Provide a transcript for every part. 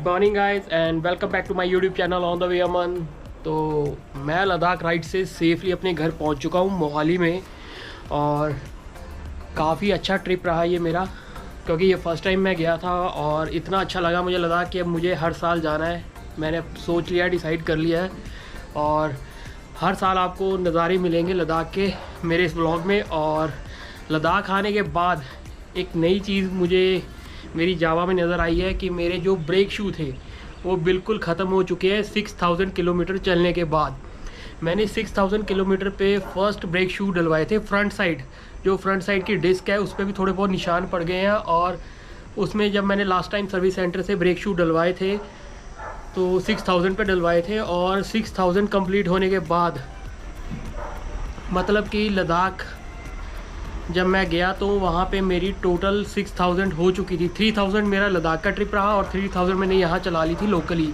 Morning guys and welcome back to my YouTube channel on the way Aman. तो मैं Ladakh ride से safely अपने घर पहुंच चुका हूं मोहाली में, और काफ़ी अच्छा ट्रिप रहा ये मेरा, क्योंकि ये फ़र्स्ट टाइम मैं गया था और इतना अच्छा लगा मुझे लद्दाख कि अब मुझे हर साल जाना है। मैंने सोच लिया, डिसाइड कर लिया है, और हर साल आपको नज़ारे मिलेंगे लद्दाख के मेरे इस ब्लॉग में। और लद्दाख आने के बाद एक नई चीज़ मुझे मेरी जावा में नज़र आई है कि मेरे जो ब्रेक शू थे वो बिल्कुल ख़त्म हो चुके हैं। 6000 किलोमीटर चलने के बाद मैंने 6000 किलोमीटर पे फर्स्ट ब्रेक शू डलवाए थे। फ्रंट साइड, जो फ्रंट साइड की डिस्क है उस पर भी थोड़े बहुत निशान पड़ गए हैं, और उसमें जब मैंने लास्ट टाइम सर्विस सेंटर से ब्रेक शू डलवाए थे तो 6000 पे डलवाए थे। और 6000 कंप्लीट होने के बाद मतलब कि लद्दाख जब मैं गया तो वहाँ पे मेरी टोटल 6000 हो चुकी थी। 3000 मेरा लद्दाख का ट्रिप रहा और 3000 मैंने यहाँ चला ली थी लोकली।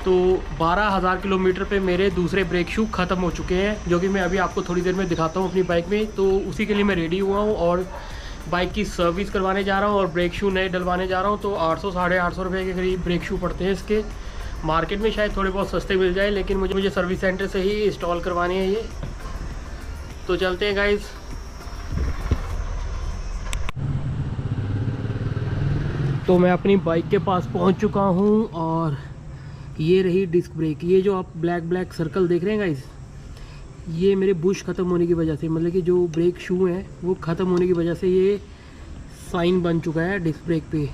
तो 12000 किलोमीटर पे मेरे दूसरे ब्रेक शू ख़त्म हो चुके हैं, जो कि मैं अभी आपको थोड़ी देर में दिखाता हूँ अपनी बाइक में। तो उसी के लिए मैं रेडी हुआ हूँ और बाइक की सर्विस करवाने जा रहा हूँ और ब्रेक शू नए डलवाने जा रहा हूँ। तो 800 साढ़े 800 रुपये के करीब ब्रेक शू पड़ते हैं इसके। मार्केट में शायद थोड़े बहुत सस्ते मिल जाए, लेकिन मुझे सर्विस सेंटर से ही इंस्टॉल करवाने हैं ये। तो चलते हैं गाइज़। तो मैं अपनी बाइक के पास पहुंच चुका हूं और ये रही डिस्क ब्रेक। ये जो आप ब्लैक सर्कल देख रहे हैं गाइस, ये मेरे बुश ख़त्म होने की वजह से, मतलब कि जो ब्रेक शू हैं वो ख़त्म होने की वजह से ये साइन बन चुका है डिस्क ब्रेक पे।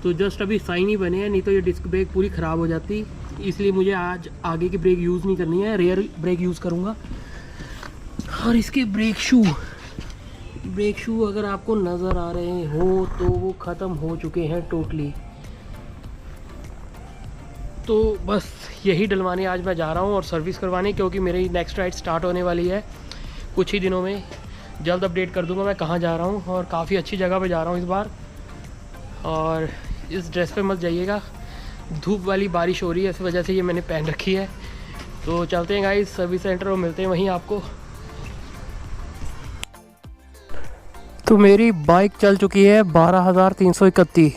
तो जस्ट अभी साइन ही बने हैं, नहीं तो ये डिस्क ब्रेक पूरी ख़राब हो जाती। इसलिए मुझे आज आगे की ब्रेक यूज़ नहीं करनी है, रेयर ब्रेक यूज़ करूँगा। और इसके ब्रेक शू अगर आपको नज़र आ रहे हो तो वो ख़त्म हो चुके हैं टोटली। तो बस यही डलवाने आज मैं जा रहा हूँ और सर्विस करवाने, क्योंकि मेरी नेक्स्ट राइड स्टार्ट होने वाली है कुछ ही दिनों में। जल्द अपडेट कर दूँगा मैं कहाँ जा रहा हूँ, और काफ़ी अच्छी जगह पे जा रहा हूँ इस बार। और इस ड्रेस पे मत जाइएगा, धूप वाली बारिश हो रही है, इस वजह से ये मैंने पहन रखी है। तो चलते हैं गाइस सर्विस सेंटर और मिलते हैं वहीं आपको। तो मेरी बाइक चल चुकी है 12331,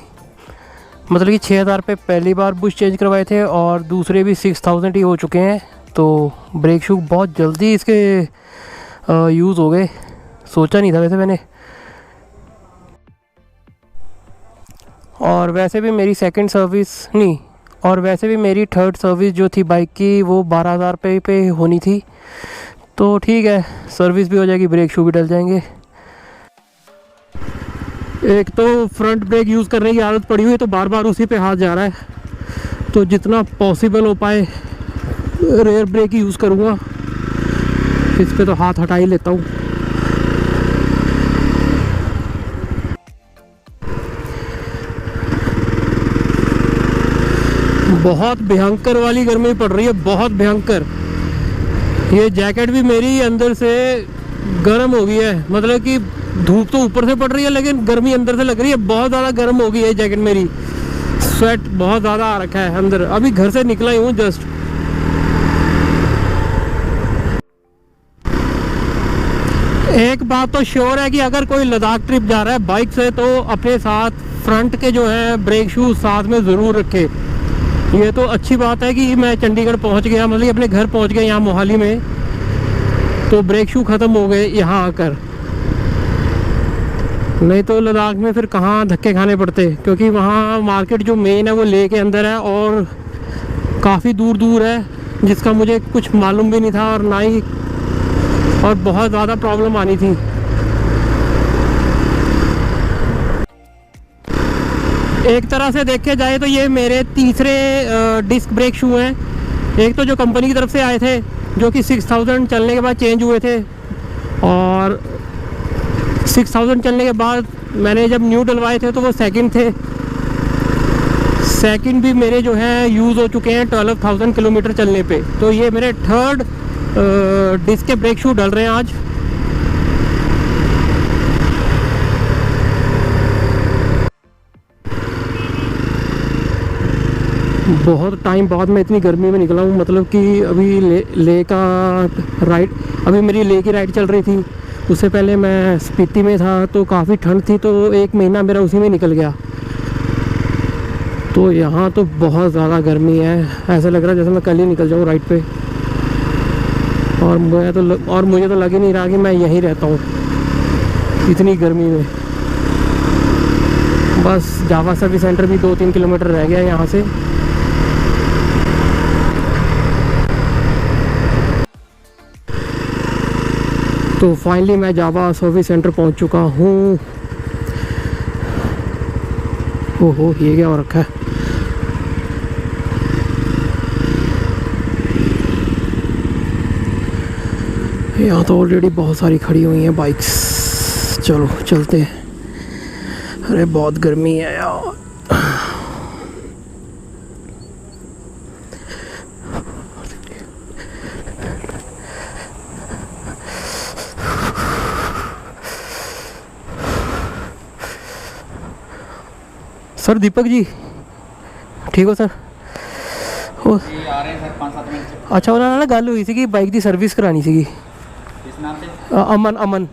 मतलब कि 6000 पे पहली बार बुश चेंज करवाए थे और दूसरे भी 6000 ही हो चुके हैं। तो ब्रेक शू बहुत जल्दी इसके यूज़ हो गए, सोचा नहीं था वैसे मैंने। और वैसे भी मेरी सेकंड सर्विस नहीं, और वैसे भी मेरी थर्ड सर्विस जो थी बाइक की वो 12000 पे होनी थी। तो ठीक है, सर्विस भी हो जाएगी, ब्रेक शू भी डल जाएंगे। एक तो फ्रंट ब्रेक यूज़ करने की आदत पड़ी हुई है, तो बार बार उसी पे हाथ जा रहा है। तो जितना पॉसिबल हो पाए रेयर ब्रेक यूज़ करूँगा। इस पे तो हाथ हटा ही लेता हूँ। बहुत भयंकर वाली गर्मी पड़ रही है, बहुत भयंकर। ये जैकेट भी मेरी अंदर से गर्म हो गई है, मतलब कि धूप तो ऊपर से पड़ रही है लेकिन गर्मी अंदर से लग रही है। बहुत ज़्यादा गर्म हो गई है जैकेट मेरी, स्वेट बहुत ज़्यादा आ रखा है अंदर। अभी घर से निकला ही हूँ जस्ट। एक बात तो श्योर है कि अगर कोई लद्दाख ट्रिप जा रहा है बाइक से तो अपने साथ फ्रंट के जो है ब्रेक शूज साथ में ज़रूर रखे। ये तो अच्छी बात है कि मैं चंडीगढ़ पहुँच गया, मतलब अपने घर पहुँच गया यहाँ मोहाली में, तो ब्रेक शू ख़त्म हो गए यहाँ आकर। नहीं तो लद्दाख में फिर कहाँ धक्के खाने पड़ते, क्योंकि वहाँ मार्केट जो मेन है वो ले के अंदर है और काफ़ी दूर है, जिसका मुझे कुछ मालूम भी नहीं था और ना ही, और बहुत ज़्यादा प्रॉब्लम आनी थी। एक तरह से देखे जाए तो ये मेरे तीसरे डिस्क ब्रेक शू हैं। एक तो जो कंपनी की तरफ से आए थे जो कि 6000 चलने के बाद चेंज हुए थे, और 6000 चलने के बाद मैंने जब न्यू डलवाए थे तो वो सेकंड थे। सेकंड भी मेरे जो है यूज़ हो चुके हैं 12000 किलोमीटर चलने पे। तो ये मेरे थर्ड डिस्क के ब्रेक शू डल रहे हैं आज। बहुत टाइम बाद मैं इतनी गर्मी में निकला हूँ, मतलब कि अभी ले का राइड, अभी मेरी ले की राइड चल रही थी। उससे पहले मैं स्पीति में था तो काफ़ी ठंड थी, तो एक महीना मेरा उसी में निकल गया। तो यहाँ तो बहुत ज़्यादा गर्मी है, ऐसा लग रहा है जैसे मैं कल ही निकल जाऊँ राइड पे। और मुझे तो लग ही नहीं रहा कि मैं यहीं रहता हूँ इतनी गर्मी में। बस जावा सर्विस सेंटर भी 2-3 किलोमीटर रह गया है यहाँ से। तो फाइनली मैं जावा सर्विस सेंटर पहुँच चुका हूँ। ओहो, ये क्या हो रखा है। यहाँ तो ऑलरेडी बहुत सारी खड़ी हुई हैं बाइक्स। चलो चलते हैं। अरे बहुत गर्मी है यार। सर दीपक जी, ठीक हो सर? हो आ रहे हैं सर 5-7 मिनट से। अच्छा, उन्होंने ना गल हुई सी कि बाइक की सर्विस करानी सी। किस नाम से? अमन। अमन,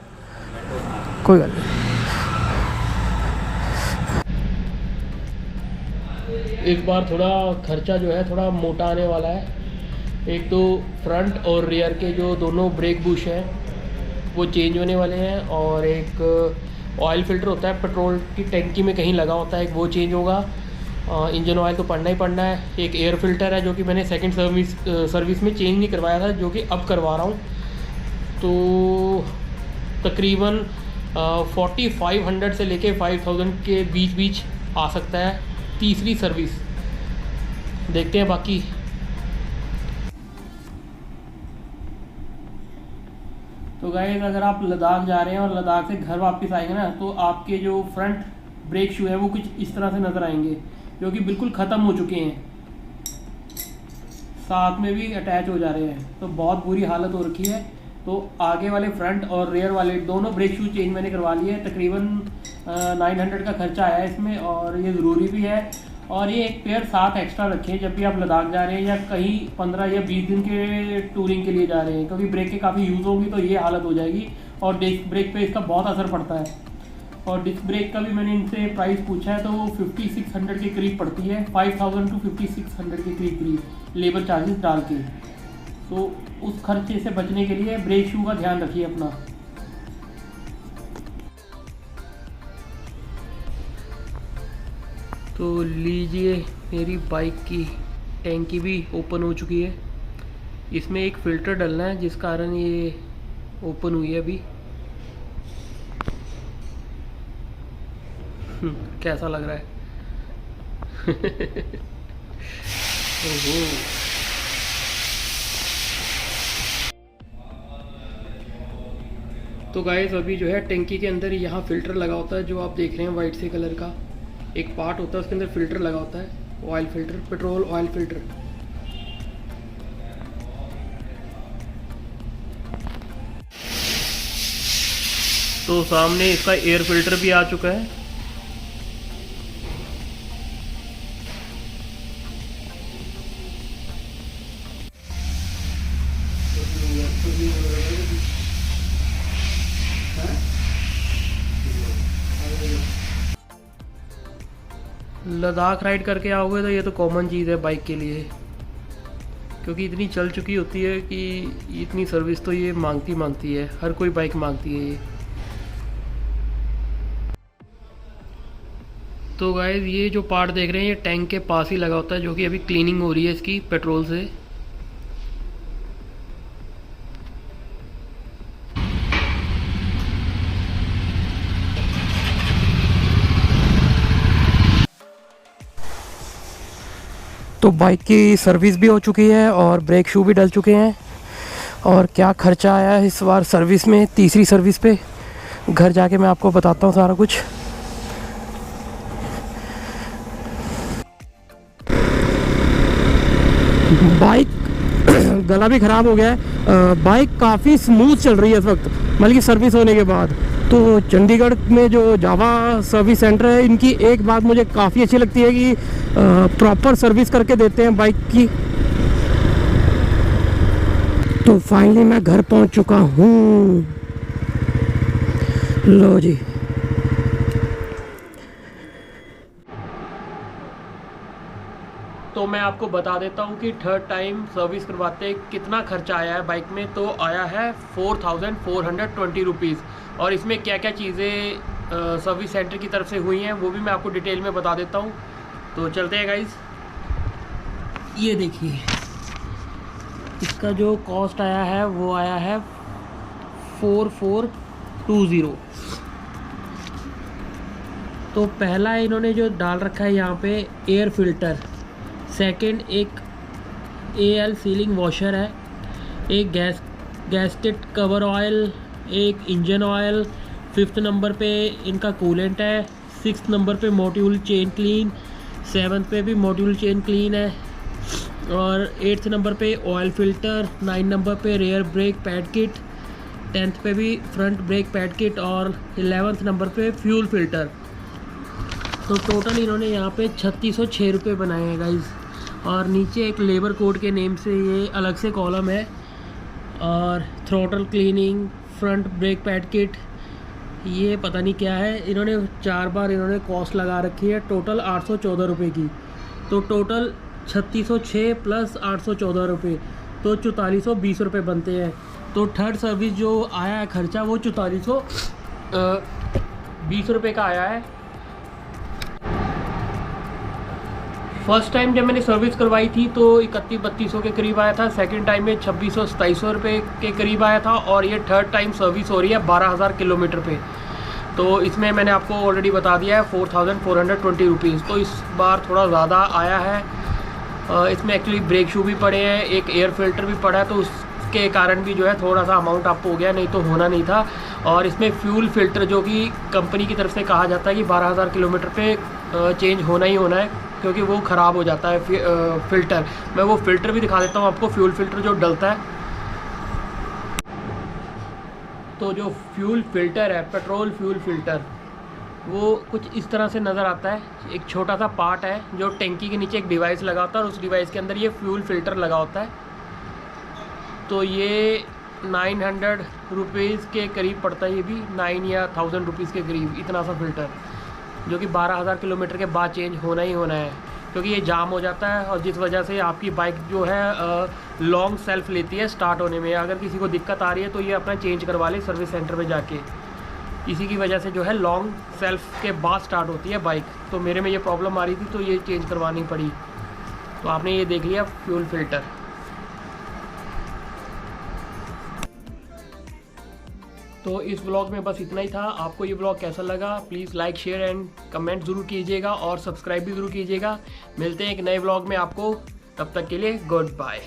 कोई गल नहीं। इस बार थोड़ा खर्चा जो है थोड़ा मोटा आने वाला है। एक तो फ्रंट और रियर के जो दोनों ब्रेक बुश हैं वो चेंज होने वाले हैं, और एक ऑयल फिल्टर होता है पेट्रोल की टैंकी में कहीं लगा होता है, एक वो चेंज होगा। इंजन ऑयल तो पड़ना ही पड़ना है। एक एयर फिल्टर है जो कि मैंने सेकंड सर्विस में चेंज नहीं करवाया था, जो कि अब करवा रहा हूँ। तो तकरीबन 4500 से लेके 5000 के बीच आ सकता है तीसरी सर्विस। देखते हैं बाकी। तो गाइस, अगर आप लद्दाख जा रहे हैं और लद्दाख से घर वापस आएंगे ना, तो आपके जो फ्रंट ब्रेक शू है वो कुछ इस तरह से नज़र आएंगे, जो कि बिल्कुल ख़त्म हो चुके हैं, साथ में भी अटैच हो जा रहे हैं। तो बहुत बुरी हालत हो रखी है। तो आगे वाले फ्रंट और रियर वाले दोनों ब्रेक शू चेंज मैंने करवा लिए। तकरीबन 900 का खर्चा आया इसमें, और ये ज़रूरी भी है। और ये एक पेयर साथ एक्स्ट्रा रखें जब भी आप लद्दाख जा रहे हैं या कहीं 15 या 20 दिन के टूरिंग के लिए जा रहे हैं, क्योंकि ब्रेक के काफ़ी यूज़ होंगी तो ये हालत हो जाएगी। और डिस्क ब्रेक पे इसका बहुत असर पड़ता है। और डिस्क ब्रेक का भी मैंने इनसे प्राइस पूछा है, तो वो 5600 के करीब पड़ती है। 5000 to 5600 के करीब लेबर चार्जेस डाल के। तो उस खर्चे से बचने के लिए ब्रेक शू का ध्यान रखिए अपना। तो लीजिए, मेरी बाइक की टैंकी भी ओपन हो चुकी है। इसमें एक फ़िल्टर डलना है जिस कारण ये ओपन हुई है अभी। कैसा लग रहा है? ओहो। तो गाइस, अभी जो है टैंकी के अंदर यहाँ फ़िल्टर लगा होता है, जो आप देख रहे हैं वाइट से कलर का एक पार्ट होता है, उसके अंदर फ़िल्टर लगा होता है, oil filter, petrol oil filter. तो सामने इसका एयर फ़िल्टर भी आ चुका है। लद्दाख राइड करके आओगे तो ये तो कॉमन चीज़ है बाइक के लिए, क्योंकि इतनी चल चुकी होती है कि इतनी सर्विस तो ये मांगती है, हर कोई बाइक मांगती है ये। तो गाइस, ये जो पार्ट देख रहे हैं ये टैंक के पास ही लगा होता है, जो कि अभी क्लीनिंग हो रही है इसकी पेट्रोल से। तो बाइक की सर्विस भी हो चुकी है और ब्रेक शू भी डल चुके हैं। और क्या खर्चा आया है इस बार सर्विस में, तीसरी सर्विस पे, घर जाके मैं आपको बताता हूँ सारा कुछ। बाइक गला भी ख़राब हो गया है। बाइक काफ़ी स्मूथ चल रही है इस वक्त, मतलब कि सर्विस होने के बाद। तो चंडीगढ़ में जो जावा सर्विस सेंटर है, इनकी एक बात मुझे काफ़ी अच्छी लगती है कि प्रॉपर सर्विस करके देते हैं बाइक की। तो फाइनली मैं घर पहुंच चुका हूँ। लो जी। तो मैं आपको बता देता हूँ कि थर्ड टाइम सर्विस करवाते कितना खर्चा आया है बाइक में। तो आया है 4420 रुपीज़। और इसमें क्या क्या चीज़ें सर्विस सेंटर की तरफ से हुई हैं वो भी मैं आपको डिटेल में बता देता हूँ। तो चलते हैं गाइस। ये देखिए, इसका जो कॉस्ट आया है वो आया है 4420। तो पहला इन्होंने जो डाल रखा है यहाँ पे एयर फिल्टर, सेकंड एक AL सीलिंग वॉशर है, एक गैस्केट कवर ऑयल, एक इंजन ऑयल, 5th नंबर पे इनका कूलेंट है, 6th नंबर पे मॉड्यूल चेन क्लीन, 7th पे भी मॉड्यूल चेन क्लीन है, और 8th नंबर पे ऑयल फिल्टर, 9 नंबर पे rear brake pad kit, 10th पे भी फ्रंट ब्रेक पैड किट, और 11th नंबर पे फ्यूल फिल्टर। तो टोटल इन्होंने यहाँ पे 3606 रुपये बनाए हैं गाइस। और नीचे एक लेबर कोड के नेम से ये अलग से कॉलम है, और throttle cleaning, front brake pad kit, ये पता नहीं क्या है। इन्होंने 4 बार इन्होंने कॉस्ट लगा रखी है, टोटल 814 रुपये की। तो टोटल 3606 प्लस 814 रुपये, तो 4420 रुपये बनते हैं। तो थर्ड सर्विस जो आया है खर्चा वो 4420 रुपये का आया है। फर्स्ट टाइम जब मैंने सर्विस करवाई थी तो 3100-3200 के करीब आया था, सेकंड टाइम में 2600-2700 रुपये के करीब आया था, और ये थर्ड टाइम सर्विस हो रही है 12000 किलोमीटर पे। तो इसमें मैंने आपको ऑलरेडी बता दिया है 4420 रुपीज़। तो इस बार थोड़ा ज़्यादा आया है। इसमें एक्चुअली ब्रेक शू भी पड़े हैं, एक एयर फिल्टर भी पड़ा है, तो उसके कारण भी जो है थोड़ा सा अमाउंट अप हो गया, नहीं तो होना नहीं था। और इसमें फ्यूल फिल्टर जो कि कंपनी की तरफ से कहा जाता है कि 12000 किलोमीटर पे चेंज होना ही होना है, क्योंकि वो ख़राब हो जाता है फ़िल्टर। मैं वो फ़िल्टर भी दिखा देता हूँ आपको, फ्यूल फ़िल्टर जो डलता है। तो जो फ्यूल फ़िल्टर है, पेट्रोल फ्यूल फ़िल्टर, वो कुछ इस तरह से नज़र आता है। एक छोटा सा पार्ट है जो टैंकी के नीचे एक डिवाइस लगा होता है, और उस डिवाइस के अंदर ये फ्यूल फ़िल्टर लगा होता है। तो ये 900 रुपीज़ के करीब पड़ता है, ये भी 9 या 1000 रुपीज़ के करीब, इतना सा फ़िल्टर, जो कि 12000 किलोमीटर के बाद चेंज होना ही होना है, क्योंकि ये जाम हो जाता है। और जिस वजह से आपकी बाइक जो है लॉन्ग सेल्फ लेती है स्टार्ट होने में। अगर किसी को दिक्कत आ रही है तो ये अपना चेंज करवा ले सर्विस सेंटर में जाके। इसी की वजह से जो है लॉन्ग सेल्फ के बाद स्टार्ट होती है बाइक। तो मेरे में ये प्रॉब्लम आ रही थी तो ये चेंज करवानी पड़ी। तो आपने ये देख लिया फ्यूल फिल्टर। तो इस व्लॉग में बस इतना ही था। आपको ये व्लॉग कैसा लगा please like share and comment ज़रूर कीजिएगा, और सब्सक्राइब भी ज़रूर कीजिएगा। मिलते हैं एक नए व्लॉग में आपको, तब तक के लिए गुड बाय।